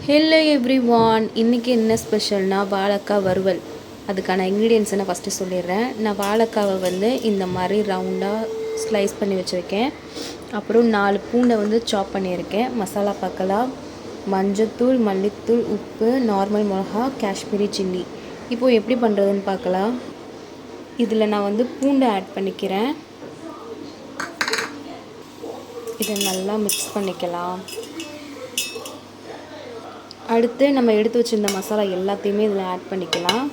Hello everyone, இன்றைக்கி என்ன ஸ்பெஷல்னா வாழைக்காய் வறுவல். அதுக்கான இன்க்ரீடியன்ஸை நான் ஃபஸ்ட்டு சொல்லிடுறேன். நான் வாழைக்காவை வந்து இந்த மாதிரி ரவுண்டாக ஸ்லைஸ் பண்ணி வச்சுருக்கேன். அப்புறம் 4 பூண்டை வந்து சாப் பண்ணியிருக்கேன். மசாலா பார்க்கலாம்: மஞ்சத்தூள், மல்லித்தூள், உப்பு, நார்மல் மிளகா, காஷ்மீரி சில்லி. இப்போது எப்படி பண்ணுறதுன்னு பார்க்கலாம். இதில் நான் வந்து பூண்டை ஆட் பண்ணிக்கிறேன். இதை நல்லா மிக்ஸ் பண்ணிக்கலாம். அடுத்து நம்ம எடுத்து வச்சுருந்த மசாலா எல்லாத்தையுமே இதில் ஆட் பண்ணிக்கலாம்.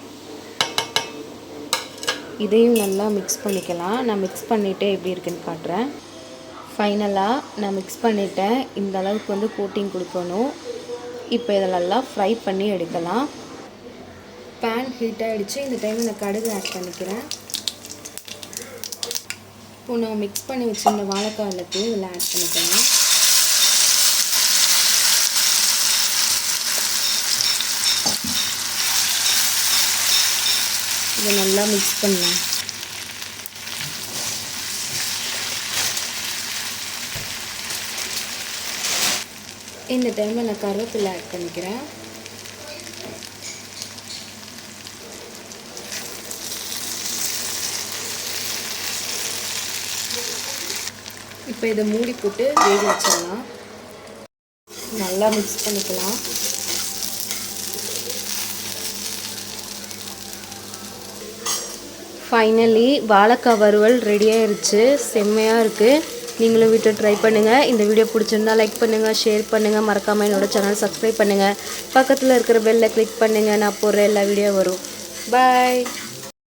இதையும் நல்லா மிக்ஸ் பண்ணிக்கலாம். நான் மிக்ஸ் பண்ணிவிட்டு எப்படி இருக்குன்னு காட்டுறேன். ஃபைனலாக நான் மிக்ஸ் பண்ணிவிட்டேன். இந்த அளவுக்கு வந்து கோட்டிங் கொடுக்கணும். இப்போ இதை நல்லா ஃப்ரை பண்ணி எடுக்கலாம். பேன் ஹீட் ஆகிடுச்சு. இந்த டைமில் நான் கடுகு ஆட் பண்ணிக்கிறேன். இப்போ நான் மிக்ஸ் பண்ணி வச்சுருந்த வாழைக்காய் எல்லாத்தையும் இதில் ஆட் பண்ணிக்கலாம். இதை நல்லா மிக்ஸ் பண்ணலாம். இந்த டைமில் நான் கருவேப்பிலை ஆட் பண்ணிக்கிறேன். இப்போ இதை மூடி போட்டு வேக வச்சிடலாம். நல்லா மிக்ஸ் பண்ணிக்கலாம். ஃபைனலி வாழைக்காய் வறுவல் ரெடி ஆயிடுச்சு. செம்மையாக இருக்குது. நீங்களும் வீட்டில் ட்ரை பண்ணுங்கள். இந்த வீடியோ பிடிச்சிருந்தால் லைக் பண்ணுங்கள், ஷேர் பண்ணுங்கள். மறக்காமல் என்னோடய சேனல் சப்ஸ்கிரைப் பண்ணுங்கள். பக்கத்தில் இருக்கிற பெல்லை கிளிக் பண்ணுங்கள். நான் போடுற எல்லா வீடியோ வரும். பாய்.